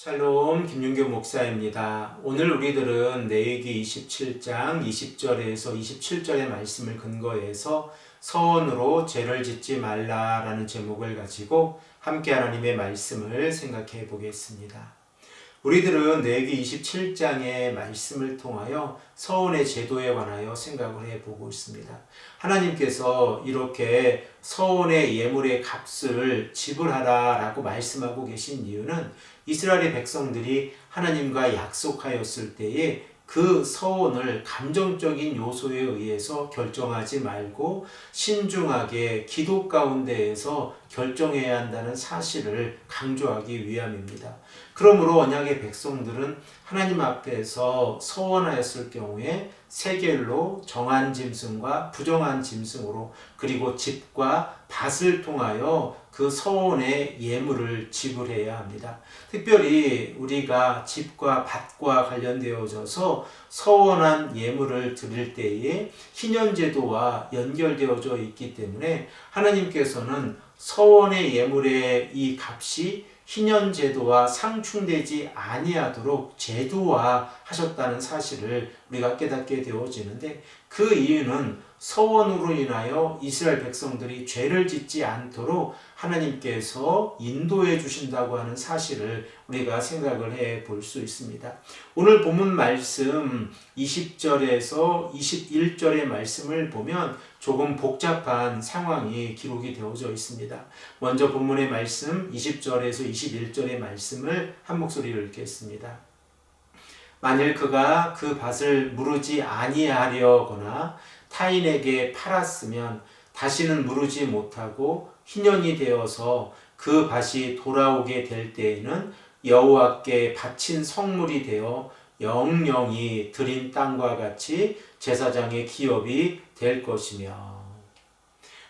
샬롬 김윤교 목사입니다. 오늘 우리들은 레위기 27장 20절에서 27절의 말씀을 근거해서 서원으로 죄를 짓지 말라라는 제목을 가지고 함께 하나님의 말씀을 생각해 보겠습니다. 우리들은 레위기 27장의 말씀을 통하여 서원의 제도에 관하여 생각을 해보고 있습니다. 하나님께서 이렇게 서원의 예물의 값을 지불하라라고 말씀하고 계신 이유는 이스라엘의 백성들이 하나님과 약속하였을 때에 그 서원을 감정적인 요소에 의해서 결정하지 말고 신중하게 기도 가운데에서 결정해야 한다는 사실을 강조하기 위함입니다. 그러므로 언약의 백성들은 하나님 앞에서 서원하였을 경우에 세겔로 정한 짐승과 부정한 짐승으로 그리고 집과 밭을 통하여 그 서원의 예물을 지불해야 합니다. 특별히 우리가 집과 밭과 관련되어져서 서원한 예물을 드릴 때에 희년제도와 연결되어져 있기 때문에 하나님께서는 서원의 예물의 이 값이 희년제도와 상충되지 아니하도록 제도화하셨다는 사실을 우리가 깨닫게 되어지는데, 그 이유는 서원으로 인하여 이스라엘 백성들이 죄를 짓지 않도록 하나님께서 인도해 주신다고 하는 사실을 우리가 생각을 해 볼 수 있습니다. 오늘 본문 말씀 20절에서 21절의 말씀을 보면 조금 복잡한 상황이 기록이 되어져 있습니다. 먼저 본문의 말씀 20절에서 21절의 말씀을 한 목소리로 읽겠습니다. 만일 그가 그 밭을 무르지 아니하려거나 타인에게 팔았으면 다시는 무르지 못하고 희년이 되어서 그 밭이 돌아오게 될 때에는 여호와께 바친 성물이 되어 영영이 드린 땅과 같이 제사장의 기업이 될 것이며.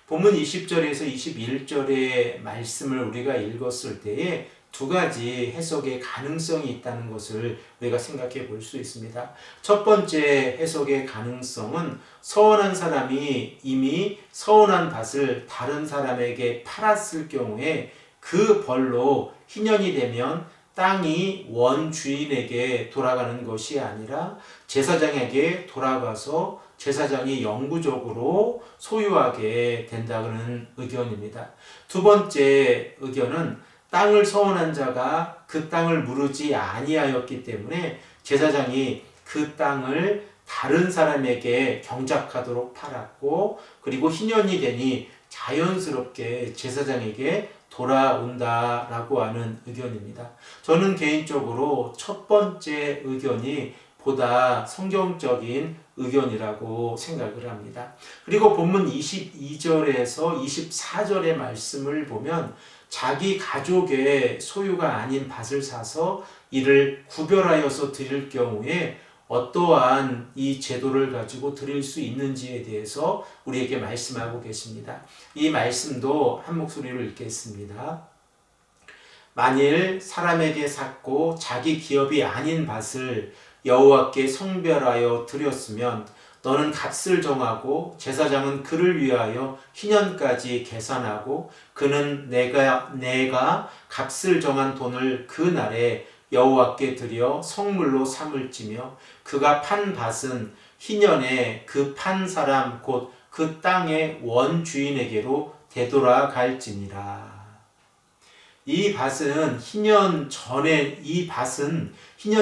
본문 20절에서 21절의 말씀을 우리가 읽었을 때에 두 가지 해석의 가능성이 있다는 것을 우리가 생각해 볼 수 있습니다. 첫 번째 해석의 가능성은 서원한 사람이 이미 서원한 밭을 다른 사람에게 팔았을 경우에 그 벌로 희년이 되면 땅이 원주인에게 돌아가는 것이 아니라 제사장에게 돌아가서 제사장이 영구적으로 소유하게 된다는 의견입니다. 두 번째 의견은 땅을 서원한 자가 그 땅을 무르지 아니하였기 때문에 제사장이 그 땅을 다른 사람에게 경작하도록 팔았고, 그리고 희년이 되니 자연스럽게 제사장에게 돌아온다라고 하는 의견입니다. 저는 개인적으로 첫 번째 의견이 보다 성경적인 의견이라고 생각을 합니다. 그리고 본문 22절에서 24절의 말씀을 보면 자기 가족의 소유가 아닌 밭을 사서 이를 구별하여서 드릴 경우에 어떠한 이 제도를 가지고 드릴 수 있는지에 대해서 우리에게 말씀하고 계십니다. 이 말씀도 한 목소리로 읽겠습니다. 만일 사람에게 샀고 자기 기업이 아닌 밭을 여호와께 성별하여 드렸으면 너는 값을 정하고 제사장은 그를 위하여 희년까지 계산하고 그는 내가 값을 정한 돈을 그 날에 여호와께 드려 성물로 삼을지며 그가 판 밭은 희년에 그 판 사람 곧 그 땅의 원주인에게로 되돌아갈지니라. 이 밭은 희년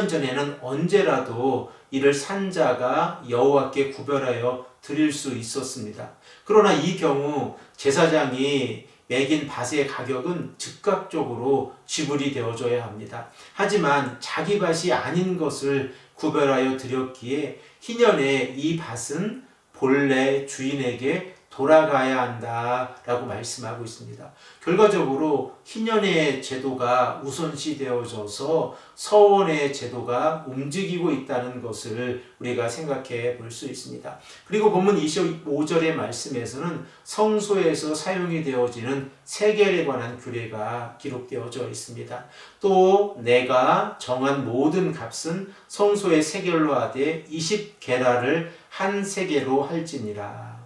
전에는 언제라도 이를 산 자가 여호와께 구별하여 드릴 수 있었습니다. 그러나 이 경우 제사장이 매긴 밭의 가격은 즉각적으로 지불이 되어져야 합니다. 하지만 자기 밭이 아닌 것을 구별하여 드렸기에 희년에 이 밭은 본래 주인에게 돌아가야 한다라고 말씀하고 있습니다. 결과적으로 희년의 제도가 우선시 되어져서 서원의 제도가 움직이고 있다는 것을 우리가 생각해 볼 수 있습니다. 그리고 본문 25절의 말씀에서는 성소에서 사용이 되어지는 세겔에 관한 규례가 기록되어져 있습니다. 또 내가 정한 모든 값은 성소의 세겔로 하되 20게라를 한 세겔로 할지니라.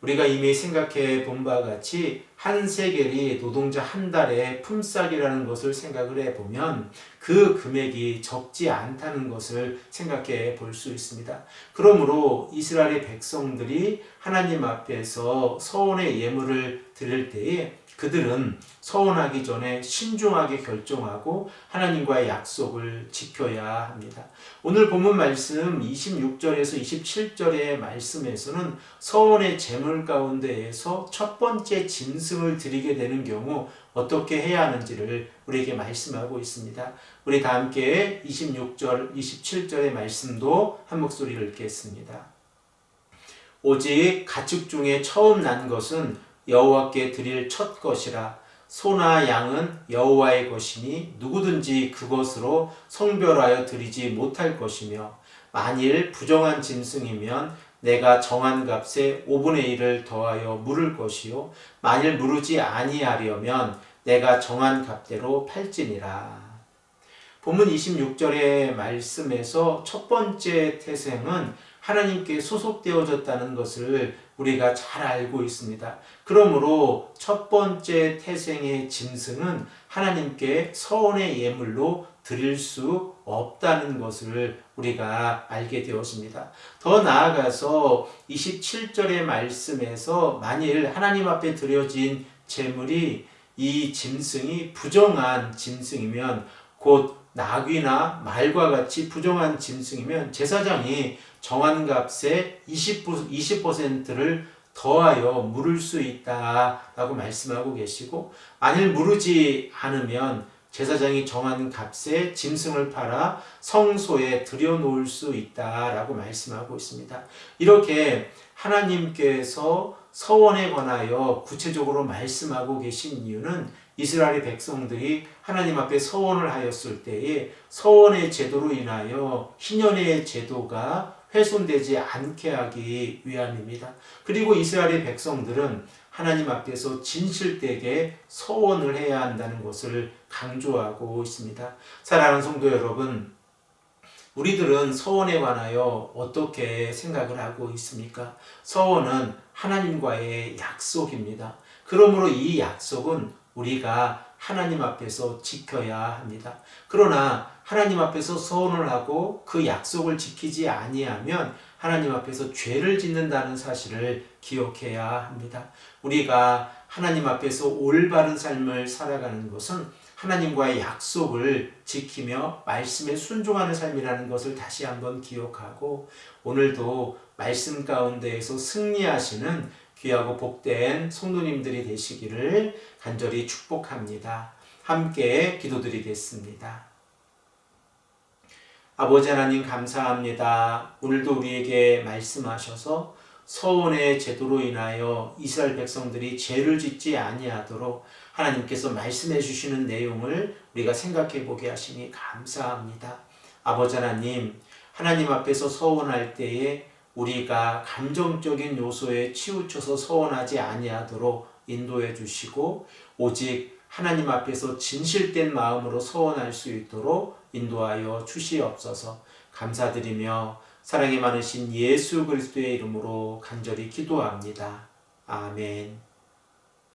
우리가 이미 생각해 본 바와 같이 한 세겔이 노동자 한 달의 품삯이라는 것을 생각을 해보면 그 금액이 적지 않다는 것을 생각해 볼 수 있습니다. 그러므로 이스라엘의 백성들이 하나님 앞에서 서원의 예물을 드릴 때에 그들은 서원하기 전에 신중하게 결정하고 하나님과의 약속을 지켜야 합니다. 오늘 본문 말씀 26절에서 27절의 말씀에서는 서원의 제물 가운데에서 첫 번째 짐승을 드리게 되는 경우 어떻게 해야 하는지를 우리에게 말씀하고 있습니다. 우리 다 함께 26절, 27절의 말씀도 한 목소리를 읽겠습니다. 오직 가축 중에 처음 난 것은 여호와께 드릴 첫 것이라. 소나 양은 여호와의 것이니 누구든지 그것으로 성별하여 드리지 못할 것이며 만일 부정한 짐승이면 내가 정한 값에 5분의 1을 더하여 물을 것이요 만일 무르지 아니하려면 내가 정한 값대로 팔지니라. 본문 26절의 말씀에서 첫 번째 태생은 하나님께 소속되어졌다는 것을 우리가 잘 알고 있습니다. 그러므로 첫 번째 태생의 짐승은 하나님께 서원의 예물로 드릴 수 없다는 것을 우리가 알게 되었습니다. 더 나아가서 27절의 말씀에서 만일 하나님 앞에 드려진 제물이 이 짐승이 부정한 짐승이면 곧 나귀나 말과 같이 부정한 짐승이면 제사장이 정한 값의 20%를 더하여 물을 수 있다라고 말씀하고 계시고 만일 무르지 않으면 제사장이 정한 값에 짐승을 팔아 성소에 들여놓을 수 있다라고 말씀하고 있습니다. 이렇게 하나님께서 서원에 관하여 구체적으로 말씀하고 계신 이유는 이스라엘 백성들이 하나님 앞에 서원을 하였을 때에 서원의 제도로 인하여 희년의 제도가 훼손되지 않게 하기 위함입니다. 그리고 이스라엘의 백성들은 하나님 앞에서 진실되게 서원을 해야 한다는 것을 강조하고 있습니다. 사랑하는 성도 여러분, 우리들은 서원에 관하여 어떻게 생각을 하고 있습니까? 서원은 하나님과의 약속입니다. 그러므로 이 약속은 우리가 하나님 앞에서 지켜야 합니다. 그러나 하나님 앞에서 서원을 하고 그 약속을 지키지 아니하면 하나님 앞에서 죄를 짓는다는 사실을 기억해야 합니다. 우리가 하나님 앞에서 올바른 삶을 살아가는 것은 하나님과의 약속을 지키며 말씀에 순종하는 삶이라는 것을 다시 한번 기억하고 오늘도 말씀 가운데에서 승리하시는 귀하고 복된 성도님들이 되시기를 간절히 축복합니다. 함께 기도드리겠습니다. 아버지 하나님 감사합니다. 오늘도 우리에게 말씀하셔서 서원의 제도로 인하여 이스라엘 백성들이 죄를 짓지 아니하도록 하나님께서 말씀해 주시는 내용을 우리가 생각해 보게 하시니 감사합니다. 아버지 하나님, 하나님 앞에서 서원할 때에 우리가 감정적인 요소에 치우쳐서 서원하지 아니하도록 인도해 주시고 오직 하나님 앞에서 진실된 마음으로 서원할 수 있도록 인도하여 주시옵소서. 감사드리며 사랑이 많으신 예수 그리스도의 이름으로 간절히 기도합니다. 아멘.